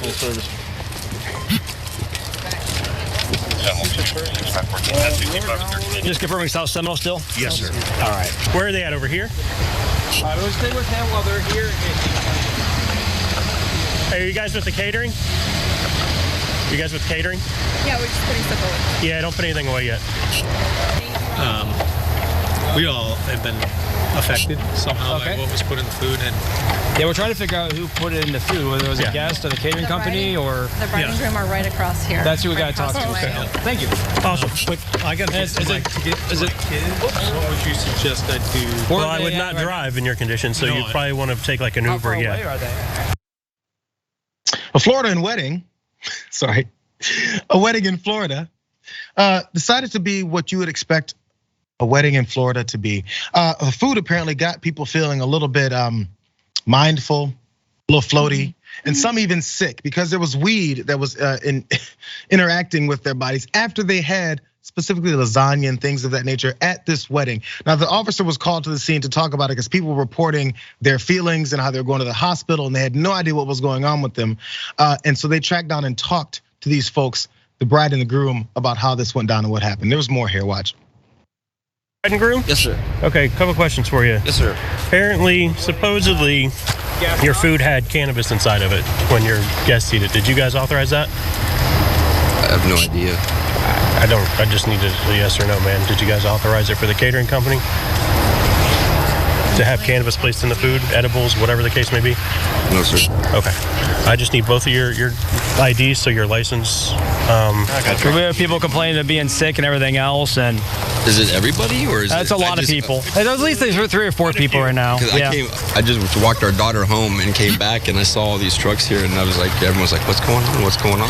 full service. Just confirming South Seminole still? Yes, sir. All right. Where are they at over here? I would stay with them while they're here. Hey, are you guys with the catering? You guys with catering? Yeah, we're just putting stuff away. Yeah, don't put anything away yet. We all have been affected somehow by what was put in the food, and Yeah, we're trying to figure out who put it in the food, whether it was a guest or the catering company or... The bride and groom are right across here. That's who we Right got to talk across to. the way. So, thank you. Awesome. but I got to get Is to my it- kids. What would you suggest I do? Well, I would not drive in your condition, so No, you probably want to take like an How Uber, far away yeah. are they? A Florida wedding, sorry, a wedding in Florida decided to be what you would expect a wedding in Florida to be. The food apparently got people feeling a little bit mindful, a little floaty, and some even sick because there was weed that was interacting with their bodies after they had specifically lasagna and things of that nature at this wedding. Now, the officer was called to the scene to talk about it because people were reporting their feelings and how they were going to the hospital and they had no idea what was going on with them. And so they tracked down and talked to these folks, the bride and the groom, about how this went down and what happened. There was more here, watch. Bride and groom? Yes, sir. Okay, couple questions for you. Yes, sir. Apparently, supposedly, your food had cannabis inside of it when your guests eat it. Did you guys authorize that? I have no idea. I just needed a yes or no, man. Did you guys authorize it for the catering company? To have cannabis placed in the food, edibles, whatever the case may be? No, sir. Okay. I just need both of your IDs, so your license. We have people complaining of being sick and everything else, and Is it everybody or is that's it? a lot of people. There's at least 3 or 4 people right now. Because I just walked our daughter home and came back and I saw all these trucks here and I was like, everyone was like, what's going on? What's going on?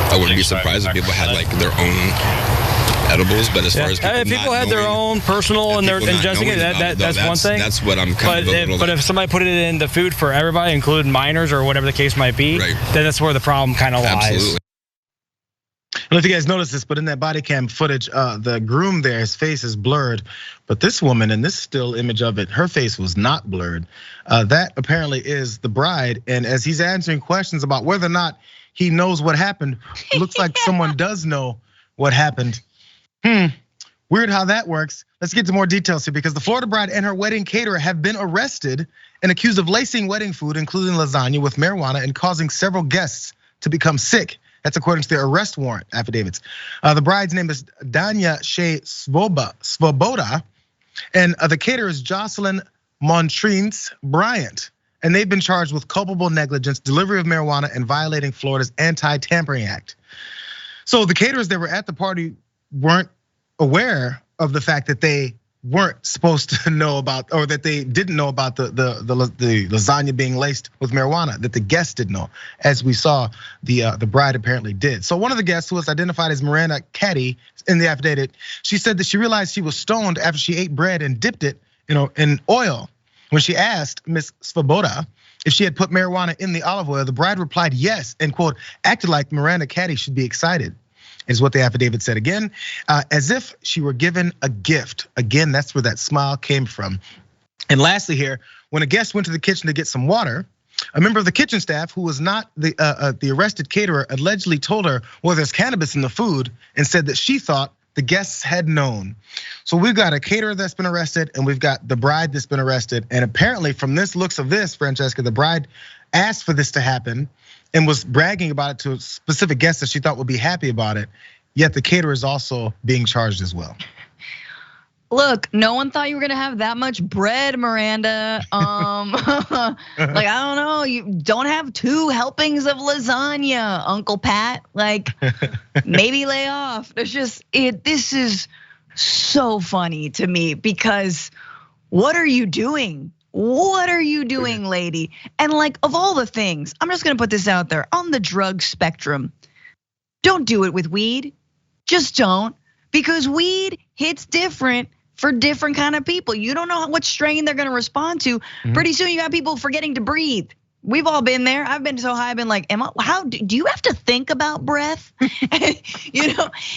I wouldn't be surprised if people had like their own edibles, but as far as people had their own personal and they're ingesting it, that's one thing. That's what I'm kind of a little But if somebody put it in the food for everybody, including minors or whatever the case might be, then that's where the problem kind of lies. Absolutely. I don't know if you guys noticed this, but in that body cam footage, the groom there, his face is blurred. But this woman, in this still image of it, her face was not blurred. That apparently is the bride. And as he's answering questions about whether or not he knows what happened, it looks like someone does know what happened. Weird how that works. Let's get to more details here because the Florida bride and her wedding caterer have been arrested and accused of lacing wedding food, including lasagna, with marijuana and causing several guests to become sick. That's according to their arrest warrant affidavits. The bride's name is Danya Shea Svoboda, and the caterer is Joycelyn Montrinice Bryant. And they've been charged with culpable negligence, delivery of marijuana, and violating Florida's Anti-Tampering Act. So the caterers that were at the party weren't aware of the fact that they weren't supposed to know about, or that they didn't know about the lasagna being laced with marijuana, that the guests didn't know, as we saw the bride apparently did. So one of the guests, who was identified as Miranda Caddy in the affidavit, she said that she realized she was stoned after she ate bread and dipped it, in oil. When she asked Miss Svoboda if she had put marijuana in the olive oil, the bride replied yes, and quote, acted like Miranda Caddy should be excited, is what the affidavit said again, as if she were given a gift. Again, that's where that smile came from. And lastly here, when a guest went to the kitchen to get some water, a member of the kitchen staff, who was not the arrested caterer, allegedly told her, well, there's cannabis in the food, and said that she thought the guests had known. So we've got a caterer that's been arrested and we've got the bride that's been arrested. And apparently from this looks of this, Francesca, the bride asked for this to happen and was bragging about it to a specific guest that she thought would be happy about it. Yet the caterer is also being charged as well. Look, no one thought you were gonna have that much bread, Miranda. I don't know, you don't have 2 helpings of lasagna, Uncle Pat. Like, maybe lay off. This is so funny to me because what are you doing? What are you doing, lady? And like, of all the things, I'm just gonna put this out there, on the drug spectrum, don't do it with weed. Just don't, because weed hits different for different kind of people. You don't know what strain they're gonna respond to. Pretty soon you got people forgetting to breathe. We've all been there. I've been so high, I've been like, how do you have to think about breath?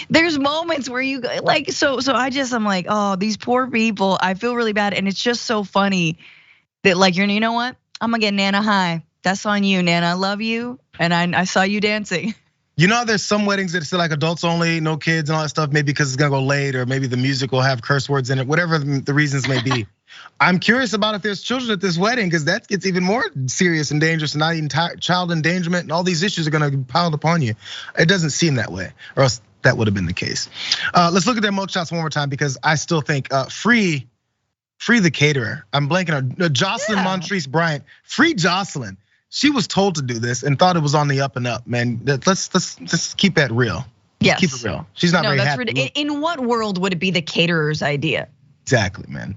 There's moments where you like, so I'm like, oh, these poor people, I feel really bad. And it's just so funny that like, you know what? I'm gonna get Nana high. That's on you, Nana. I love you, and I saw you dancing. You know, there's some weddings that say like adults only, no kids and all that stuff, maybe because it's gonna go late, or maybe the music will have curse words in it, whatever the reasons may be. I'm curious about if there's children at this wedding, because that gets even more serious and dangerous, and not even child endangerment, and all these issues are gonna be piled upon you. It doesn't seem that way, or else that would have been the case. Let's look at their mugshots one more time, because I still think free the caterer. I'm blanking on Joycelyn Montrinice Bryant. Free Joycelyn. She was told to do this and thought it was on the up and up, man. Let's keep that real. Yes. Keep it real. She's not very happy. In what world would it be the caterer's idea? Exactly, man.